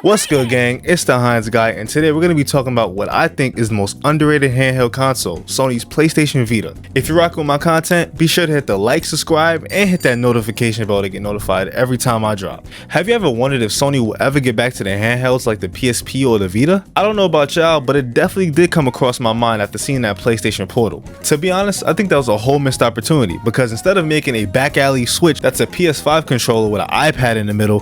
What's good, gang? It's the Thathindzguy, and today we're going to be talking about what I think is the most underrated handheld console, Sony's PlayStation Vita. If you're rocking with my content, be sure to hit the like, subscribe, and hit that notification bell to get notified every time I drop. Have you ever wondered if Sony will ever get back to their handhelds like the PSP or the Vita? I don't know about y'all, but it definitely did come across my mind after seeing that PlayStation Portal. To be honest, I think that was a whole missed opportunity, because instead of making a back alley switch that's a PS5 controller with an iPad in the middle,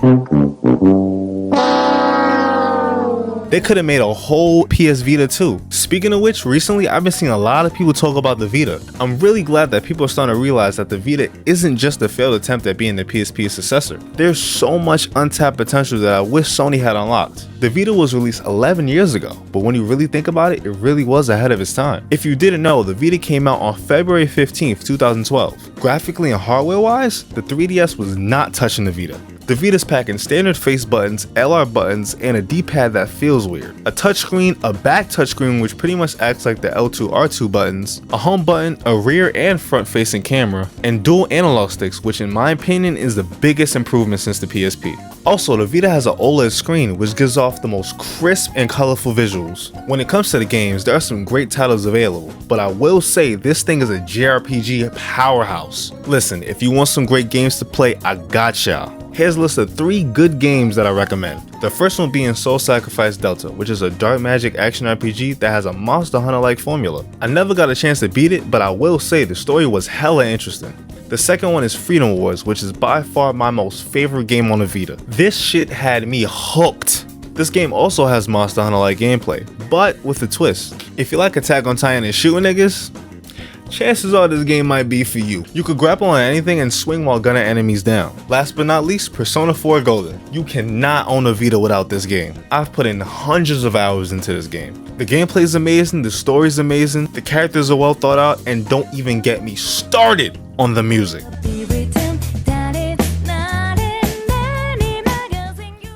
they could have made a whole PS Vita too. Speaking of which, recently I've been seeing a lot of people talk about the Vita. I'm really glad that people are starting to realize that the Vita isn't just a failed attempt at being the PSP's successor. There's so much untapped potential that I wish Sony had unlocked. The Vita was released 11 years ago, but when you really think about it, it really was ahead of its time. If you didn't know, the Vita came out on February 15th, 2012. Graphically and hardware-wise, the 3DS was not touching the Vita. The Vita's packing standard face buttons, LR buttons, and a D-pad that feels weird. A touchscreen, a back touchscreen which pretty much acts like the L2, R2 buttons, a home button, a rear and front facing camera, and dual analog sticks, which in my opinion is the biggest improvement since the PSP. Also, the Vita has an OLED screen which gives off the most crisp and colorful visuals. When it comes to the games, there are some great titles available, but I will say this thing is a JRPG powerhouse. Listen, if you want some great games to play, I got y'all. Here's a list of 3 good games that I recommend. The first one being Soul Sacrifice Delta, which is a dark magic action RPG that has a Monster Hunter-like formula. I never got a chance to beat it, but I will say the story was hella interesting. The second one is Freedom Wars, which is by far my most favorite game on the Vita. This shit had me hooked. This game also has Monster Hunter-like gameplay, but with a twist. If you like Attack on Titan and shooting niggas, chances are this game might be for you. You could grapple on anything and swing while gunning enemies down. Last but not least, Persona 4 Golden. You cannot own a Vita without this game. I've put in hundreds of hours into this game. The gameplay is amazing, the story is amazing, the characters are well thought out, and don't even get me started on the music.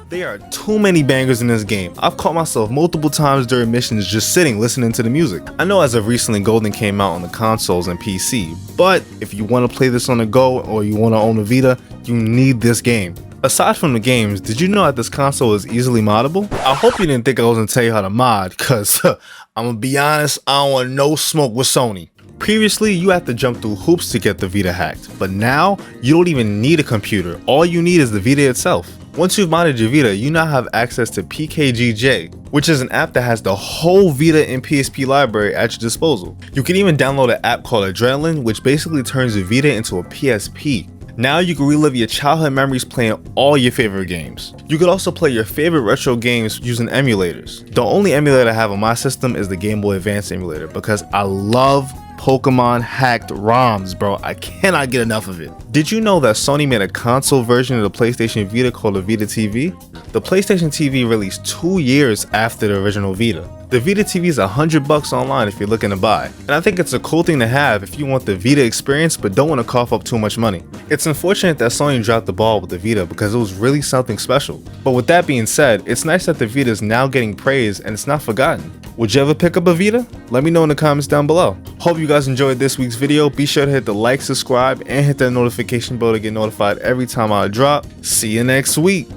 There are too many bangers in this game. I've caught myself multiple times during missions just sitting listening to the music. I know as of recently Golden came out on the consoles and PC, but if you want to play this on the go or you want to own a Vita, you need this game. Aside from the games, did you know that this console is easily moddable? I hope you didn't think I was going to tell you how to mod, cause I'm gonna be honest, I don't want no smoke with Sony. Previously, you had to jump through hoops to get the Vita hacked, but now you don't even need a computer. All you need is the Vita itself. Once you've modded your Vita, you now have access to PKGJ, which is an app that has the whole Vita and PSP library at your disposal. You can even download an app called Adrenaline, which basically turns your Vita into a PSP. Now you can relive your childhood memories playing all your favorite games. You could also play your favorite retro games using emulators. The only emulator I have on my system is the Game Boy Advance emulator, because I love Pokemon hacked ROMs, bro. I cannot get enough of it. Did you know that Sony made a console version of the PlayStation Vita called the Vita TV? The PlayStation TV released 2 years after the original Vita. The Vita TV is $100 online if you're looking to buy, and I think it's a cool thing to have if you want the Vita experience but don't want to cough up too much money. It's unfortunate that Sony dropped the ball with the Vita because it was really something special. But with that being said, it's nice that the Vita is now getting praise and it's not forgotten. Would you ever pick up a Vita? Let me know in the comments down below. Hope you guys enjoyed this week's video. Be sure to hit the like, subscribe, and hit that notification bell to get notified every time I drop. See you next week.